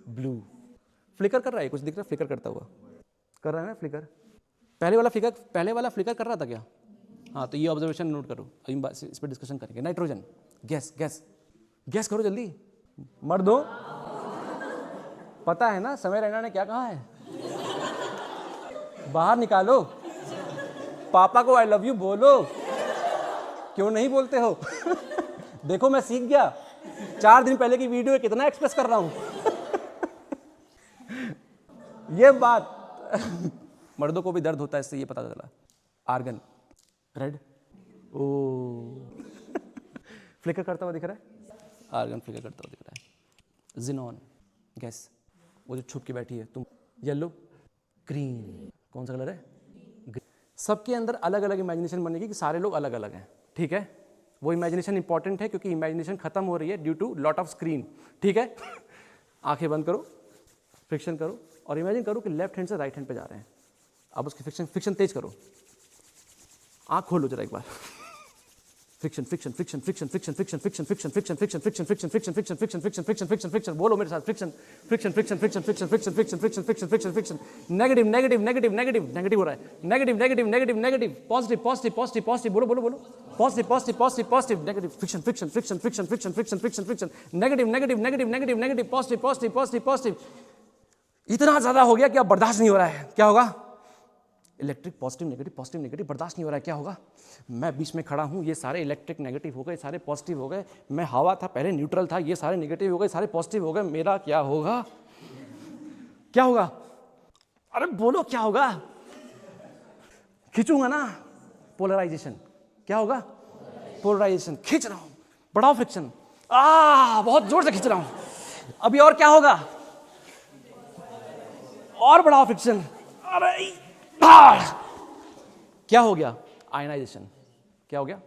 ब्लू। फ्लिकर कर रहा है, कुछ दिख रहा है फ्लिकर करता हुआ, कर रहा है ना फ्लिकर। पहले वाला फ्लिकर कर रहा था क्या? हाँ तो ये ऑब्जर्वेशन नोट करो, अभी इस पर डिस्कशन करेंगे। नाइट्रोजन, गैस करो जल्दी, मर्दों पता है ना समय रैना ने क्या कहा है, बाहर निकालो, पापा को आई लव यू बोलो, क्यों नहीं बोलते हो? देखो मैं सीख गया, 4 दिन पहले की वीडियो कितना एक्सप्रेस कर रहा हूं। ये बात मर्दों को भी दर्द होता है, इससे ये पता चला। आर्गन, रेड, ओ फ्लिकर करता हुआ दिख रहा है, आर्गन फ्लिकर करता हुआ दिख रहा है। जिनॉन, गैस, वो जो छुप के बैठी है तुम। येलो, ग्रीन, कौन सा कलर है? सबके अंदर अलग अलग इमेजिनेशन बनेगी कि सारे लोग अलग अलग हैं, ठीक है? वो इमेजिनेशन इंपॉर्टेंट है क्योंकि इमेजिनेशन खत्म हो रही है due to lot of screen, ठीक है? आंखें बंद करो, फ्रिक्शन करो और इमेजिन करो कि लेफ्ट हैंड से राइट हैंड पे जा रहे हैं। अब उसकी फ्रिक्शन तेज करो, आंख खोलो जरा एक बार। फ्रिक्शन बोलो मेरे साथ, फ्रिक्शन। नेगेटिव हो रहा है, नेगेटिव, पॉजिटिव, बोलो, positive, negative, friction, negative, positive. इतना ज्यादा हो गया कि अब बर्दाश्त नहीं हो रहा है, क्या होगा? इलेक्ट्रिक पॉजिटिव नेगेटिव, बर्दाश्त नहीं हो रहा है, क्या होगा? मैं बीच में खड़ा हूं, ये सारे इलेक्ट्रिक नेगेटिव हो गए, सारे पॉजिटिव हो गए। मैं हवा था, पहले न्यूट्रल था, ये सारे नेगेटिव हो गए, सारे पॉजिटिव हो गए। मेरा क्या होगा? अरे बोलो क्या होगा? खींचूंगा ना, पोलराइजेशन। क्या होगा? पोलराइजेशन। खींच रहा हूं, बढ़ाओ फ्रिक्शन, बहुत जोर से खींच रहा हूं। अभी और क्या होगा? और बढ़ाओ फ्रिक्शन। अरे क्या हो गया? आयनाइजेशन। क्या हो गया?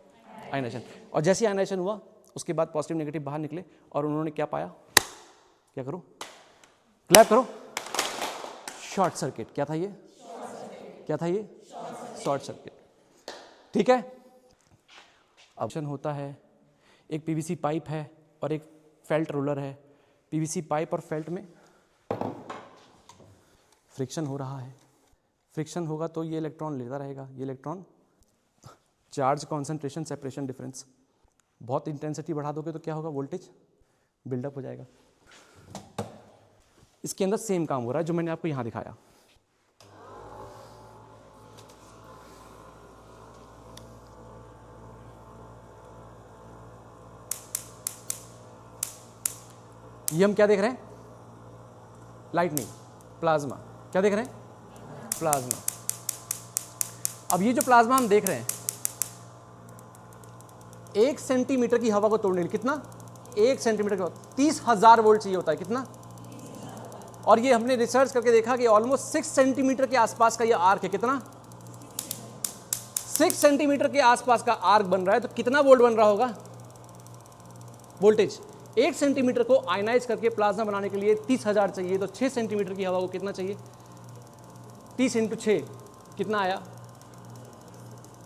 आयनाइजेशन। और जैसे आयनाइजेशन हुआ उसके बाद पॉजिटिव नेगेटिव बाहर निकले और उन्होंने क्या पाया? क्या करो? क्लैप करो। Short circuit. क्या था ये? शॉर्ट सर्किट, ठीक है? ऑप्शन होता है, एक पीवीसी पाइप है और एक फेल्ट रोलर है। पीवीसी पाइप और फेल्ट में फ्रिक्शन हो रहा है, फ्रिक्शन होगा तो ये इलेक्ट्रॉन लेता रहेगा, ये electron charge concentration separation difference, बहुत इंटेंसिटी बढ़ा दोगे तो क्या होगा, वोल्टेज बिल्डअप हो जाएगा। इसके अंदर सेम काम हो रहा है जो मैंने आपको यहां दिखाया। ये हम क्या देख रहे हैं, लाइट नहीं, प्लाज्मा। क्या देख रहे हैं, प्लाज्मा। अब ये जो प्लाज्मा हम देख रहे हैं, 1 सेंटीमीटर की हवा को तोड़ने के लिए कितना, 1 सेंटीमीटर का 30,000 वोल्ट चाहिए होता है, कितना। और ये हमने रिसर्च करके देखा कि ऑलमोस्ट 6 सेंटीमीटर के आसपास का ये आर्क है, कितना, 6 सेंटीमीटर के आसपास का आर्क बन रहा है, तो कितना वोल्ट बन रहा होगा, वोल्टेज। 1 सेंटीमीटर को आयनाइज करके प्लाज्मा बनाने के लिए 30,000 चाहिए, तो 6 सेंटीमीटर की हवा को कितना चाहिए, 30 × 6 कितना आया,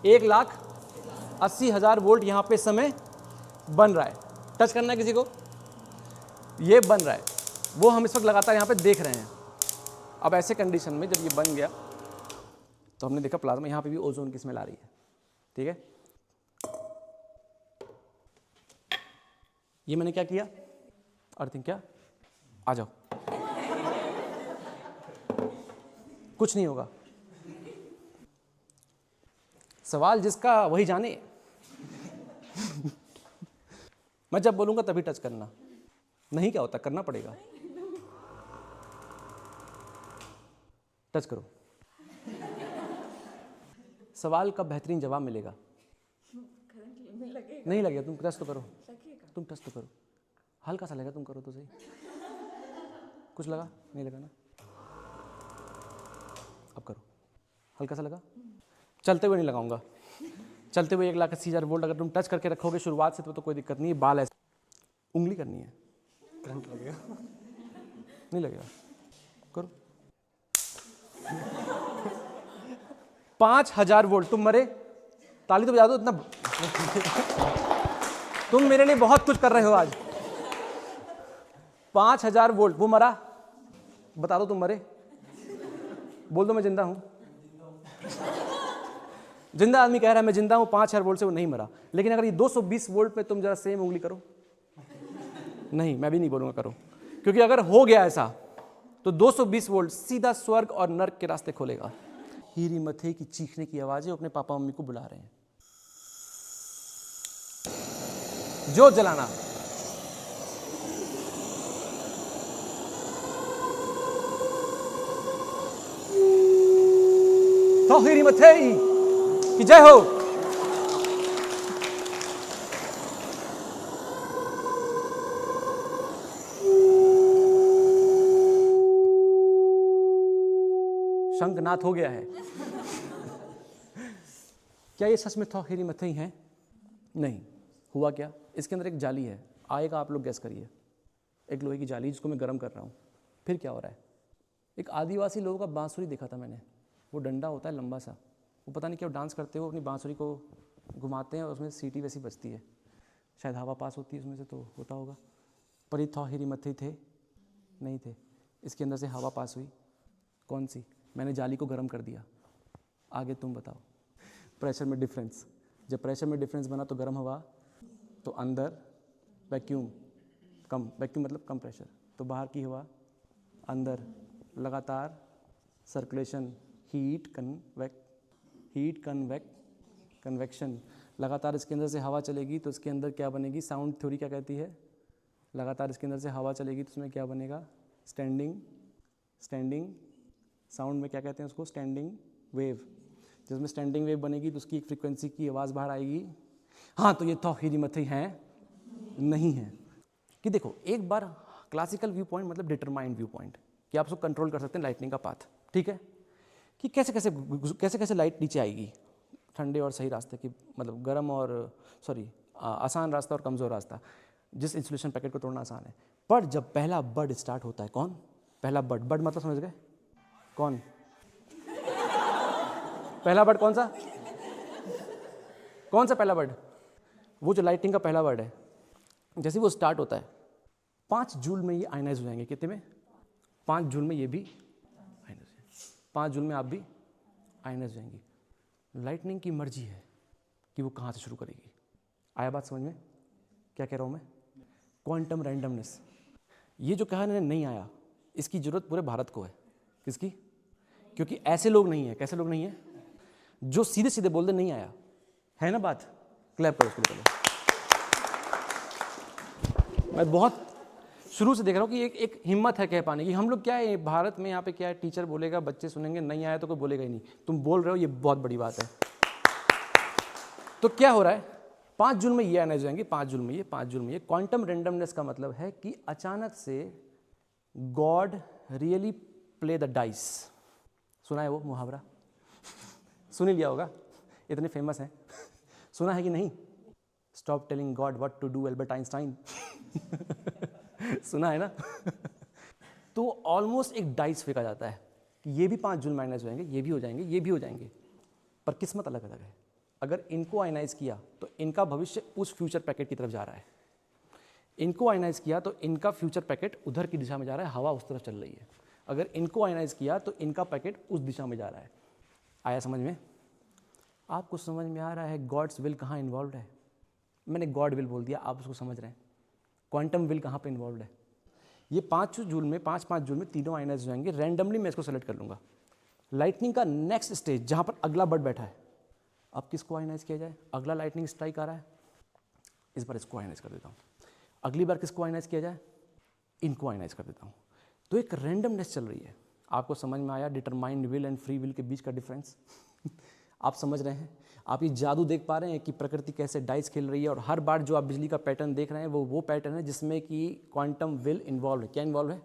1,80,000 वोल्ट यहाँ पे समय बन रहा है। टच करना है किसी को, ये बन रहा है, वो हम इस वक्त लगातार यहाँ पे देख रहे हैं। अब ऐसे कंडीशन में जब ये बन गया तो हमने देखा प्लाज्मा, यहाँ पे भी ओजोन की स्मेल आ रही है, ठीक है। ये मैंने क्या किया, अर्थिंग, क्या, आ जाओ, कुछ नहीं होगा। सवाल जिसका वही जाने। मैं जब बोलूंगा तभी टच करना, नहीं क्या होता, करना पड़ेगा। टच करो, सवाल का बेहतरीन जवाब मिलेगा। नहीं लगेगा, तुम टच तो करो, तुम टच तो करो, हल्का सा लगा, तुम करो तो सही। कुछ लगा, नहीं लगा ना, अब करो, हल्का सा लगा। चलते हुए नहीं लगाऊंगा, चलते हुए 1,80,000 वोल्ट अगर तुम टच करके रखोगे शुरुआत से तो कोई दिक्कत नहीं है। बाल ऐसे, उंगली करनी है, करंट लगेगा, नहीं लगेगा, करो। 5,000 वोल्ट, तुम मरे, ताली तो बजा दो इतना। तुम मेरे लिए बहुत कुछ कर रहे हो आज। 5,000 वोल्ट, वो मरा, बता दो तुम मरे, बोल दो मैं जिंदा हूं। जिंदा आदमी कह रहा है मैं जिंदा हूं, 5,000 वोल्ट से वो नहीं मरा। लेकिन अगर ये 220 वोल्ट पे तुम जरा सेम उंगली करो, नहीं मैं भी नहीं बोलूंगा करो, क्योंकि अगर हो गया ऐसा तो 220 वोल्ट सीधा स्वर्ग और नर्क के रास्ते खोलेगा। हीरी मथे की चीखने की आवाजें अपने पापा मम्मी को बुला रहे हैं। जोत जलाना, तो हीरी मथे की जय हो। शंखनाद हो गया है। क्या ये सच में थोहीरी मथे ही हैं? नहीं। हुआ क्या, इसके अंदर एक जाली है, आएगा, आप लोग गैस करिए। एक लोहे की जाली जिसको मैं गर्म कर रहा हूँ। फिर क्या हो रहा है, एक आदिवासी लोगों का बांसुरी देखा था मैंने, वो डंडा होता है लंबा सा, वो पता नहीं क्यों डांस करते हुए अपनी बांसुरी को घुमाते हैं और उसमें सीटी वैसी बजती है, शायद हवा पास होती है उसमें से, तो होता होगा। पर ये थोहीरी मथे थे? नहीं थे। इसके अंदर से हवा पास हुई, कौन सी? मैंने जाली को गर्म कर दिया। आगे तुम बताओ। प्रेशर में डिफरेंस, जब प्रेशर में डिफरेंस बना तो गर्म हवा, तो अंदर वैक्यूम कम, वैक्यूम मतलब कम प्रेशर, तो बाहर की हवा अंदर, लगातार सर्कुलेशन, हीट कन्वेक्शन, लगातार इसके अंदर से हवा चलेगी तो इसके अंदर क्या बनेगी, साउंड थ्योरी क्या कहती है, लगातार इसके अंदर से हवा चलेगी तो उसमें क्या बनेगा, स्टैंडिंग साउंड में क्या कहते हैं उसको, स्टैंडिंग वेव। जिसमें स्टैंडिंग वेव बनेगी तो उसकी एक फ्रीक्वेंसी की आवाज़ बाहर आएगी। हाँ, तो ये थोहीरी मथे हैं? नहीं है। कि देखो, एक बार क्लासिकल व्यू पॉइंट मतलब डिटरमाइंड व्यू पॉइंट, कि आप उसको कंट्रोल कर सकते हैं लाइटनिंग का पाथ, ठीक है, कि कैसे कैसे लाइट नीचे आएगी, ठंडे और सही रास्ते की, मतलब गर्म और आसान रास्ता और कमज़ोर रास्ता, जिस इंसुलेशन पैकेट को तोड़ना आसान है। पर जब पहला बड स्टार्ट होता है, कौन पहला बड, बड मतलब समझ गए कौन, पहला बड कौन सा पहला बड, वो जो लाइटिंग का पहला वर्ड है, जैसे वो स्टार्ट होता है 5 जूल में ये आयनाइज हो जाएंगे। कितने में? 5 जूल में ये भी आयनाइज हो जाएंगे। 5 जूल में आप भी आयनाइज हो जाएंगी। लाइटनिंग की मर्जी है कि वो कहाँ से शुरू करेगी। आया बात समझ में? क्या कह रहा हूँ मैं? क्वांटम रैंडमनेस, ये जो कहा नहीं आया, इसकी जरूरत पूरे भारत को है। किसकी? क्योंकि ऐसे लोग नहीं हैं। कैसे लोग नहीं हैं? जो सीधे सीधे बोल दे नहीं आया। है ना बात? क्लैप करो उसके लिए। मैं बहुत शुरू से देख रहा हूँ कि एक हिम्मत है कह पाने की। हम लोग क्या है भारत में, यहाँ पे क्या है, टीचर बोलेगा, बच्चे सुनेंगे, नहीं आया तो कोई बोलेगा ही नहीं। तुम बोल रहे हो, ये बहुत बड़ी बात है। तो क्या हो रहा है? 5 जून में ये आने जाएंगे, 5 जून में ये, 5 जून में ये। क्वांटम रैंडमनेस का मतलब है कि अचानक से God really play the dice. सुना है वो मुहावरा? सुन ही लिया होगा, इतने फेमस हैं। सुना है कि नहीं? Stop telling God what to do, Albert Einstein. सुना है ना? तो ऑलमोस्ट एक डाइस फेंका जाता है कि ये भी 5 जून में आयनाइज हो जाएंगे, ये भी हो जाएंगे, ये भी हो जाएंगे, पर किस्मत अलग अलग है। अगर इनको आयनाइज किया तो इनका भविष्य उस फ्यूचर पैकेट की तरफ जा रहा है। इनको आयनाइज किया तो इनका फ्यूचर पैकेट उधर की दिशा में जा रहा है, हवा उस तरफ चल रही है। अगर इनको आयनाइज किया तो इनका पैकेट उस दिशा में जा रहा है। आया समझ में? आपको समझ में आ रहा है गॉड्स विल कहाँ इन्वॉल्व है? मैंने गॉड विल बोल दिया, आप उसको समझ रहे हैं। क्वांटम विल कहाँ पे इन्वॉल्व है? ये 5 जून में तीनों आयनाइज हो जाएंगे। रैंडमली मैं इसको सेलेक्ट कर लूँगा। लाइटनिंग का नेक्स्ट स्टेज, जहाँ पर अगला बर्ड बैठा है, अब किसको आयनाइज किया जाए? अगला लाइटनिंग स्ट्राइक आ रहा है, इस बार इसको आयनाइज कर देता हूँ। अगली बार किसको आयनाइज किया जाए? इनको आयनाइज कर देता हूँ। तो एक रैंडमनेस चल रही है। आपको समझ में आया determined will and free will के बीच का डिफरेंस? आप समझ रहे हैं? आप ये जादू देख पा रहे हैं कि प्रकृति कैसे डाइस खेल रही है। और हर बार जो आप बिजली का पैटर्न देख रहे हैं वो पैटर्न है जिसमें कि क्वांटम विल इन्वॉल्व है। क्या इन्वॉल्व है?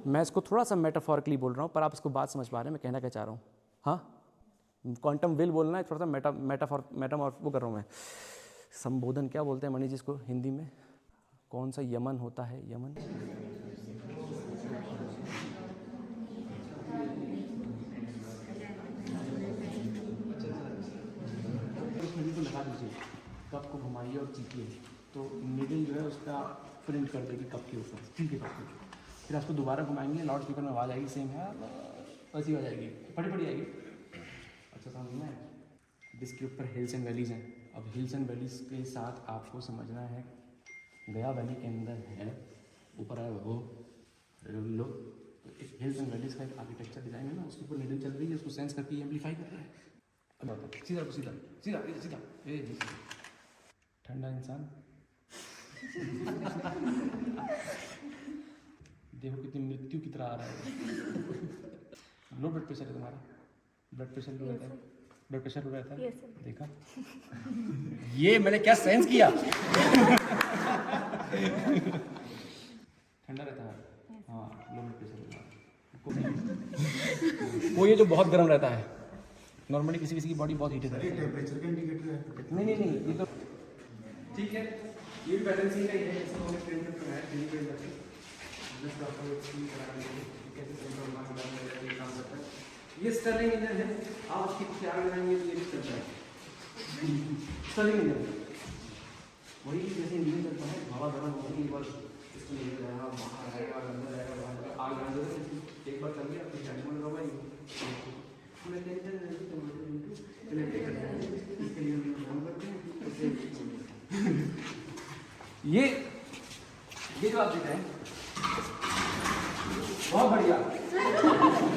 मैं इसको थोड़ा सा मेटाफॉरिकली बोल रहा हूँ, पर आप इसको बात समझ पा रहे हैं मैं कहना क्या चाह रहा हूँ? हाँ, क्वांटम विल बोलना है, थोड़ा सा मेटाफॉर वो कर रहा हूँ मैं। संबोधन क्या बोलते हैं मणि जी इसको हिंदी में? कौन सा यमन होता है? यमन? तो लगा दीजिए, कप को घुमाइए और चीखिए, तो निडल जो है उसका प्रिंट कर देगी कप के ऊपर, ठीक है कप के ऊपर। फिर आपको दोबारा घुमाएंगे, लाउड स्पीकर में आवाज़ आएगी, सेम है, वैसी आवाज़ आएगी, फटी आएगी। अच्छा समझना है? जिसके ऊपर हिल्स एंड वैलीज़ हैं। अब हिल्स एंड वैलीज़ के साथ आपको समझना है, गया वैली के अंदर है, ऊपर आया वो लो, तो एक हिल्स एंड वैलीज़ का एक आर्किटेक्चर डिजाइन है ना, उसके ऊपर निडल चल रही है, उसको सेंस करके एम्पलीफाई कर रहा है। अब सीधा सीधा सीधा सीधा ठंडा इंसान। देखो कितनी मृत्यु की तरह आ रहा है। लो ब्लड प्रेशर है तुम्हारा? ब्लड प्रेशर भी रहता है? ब्लड प्रेशर भी रहता है? देखा? ये मैंने क्या सेंस किया? ठंडा रहता है? हाँ, लो ब्लड प्रेशर। वो ये जो बहुत गर्म रहता है, नॉर्मली किसी की बॉडी बहुत हीटेड है। टेम्परेचर का इंडिकेटर है? नहीं ये तो ठीक है। ये भी बैलेंस ही नहीं है, इसको हमने प्रिंट करना है, प्रिंट कर सकते हैं। जस्ट आपको एक्सप्लेन करा देंगे कैसे सेंट्रल मास में काम करता है। ये स्टर्लिंग इंजन है, आप उसकी ख्याल लगाएंगे तो ये भी चलता है। स्टर्लिंग इंजन वही जैसे इंजन चलता है, हवा गर्म होगी, एक बार इसको ले जाएगा, बाहर आएगा, अंदर आएगा, बाहर आग लग जाएगा, एक बार चल गया, फिर जजमेंट होगा ही। मैं टेंशन नहीं इसके लिए फोन करते हैं। ये जो आप देख रहे हैं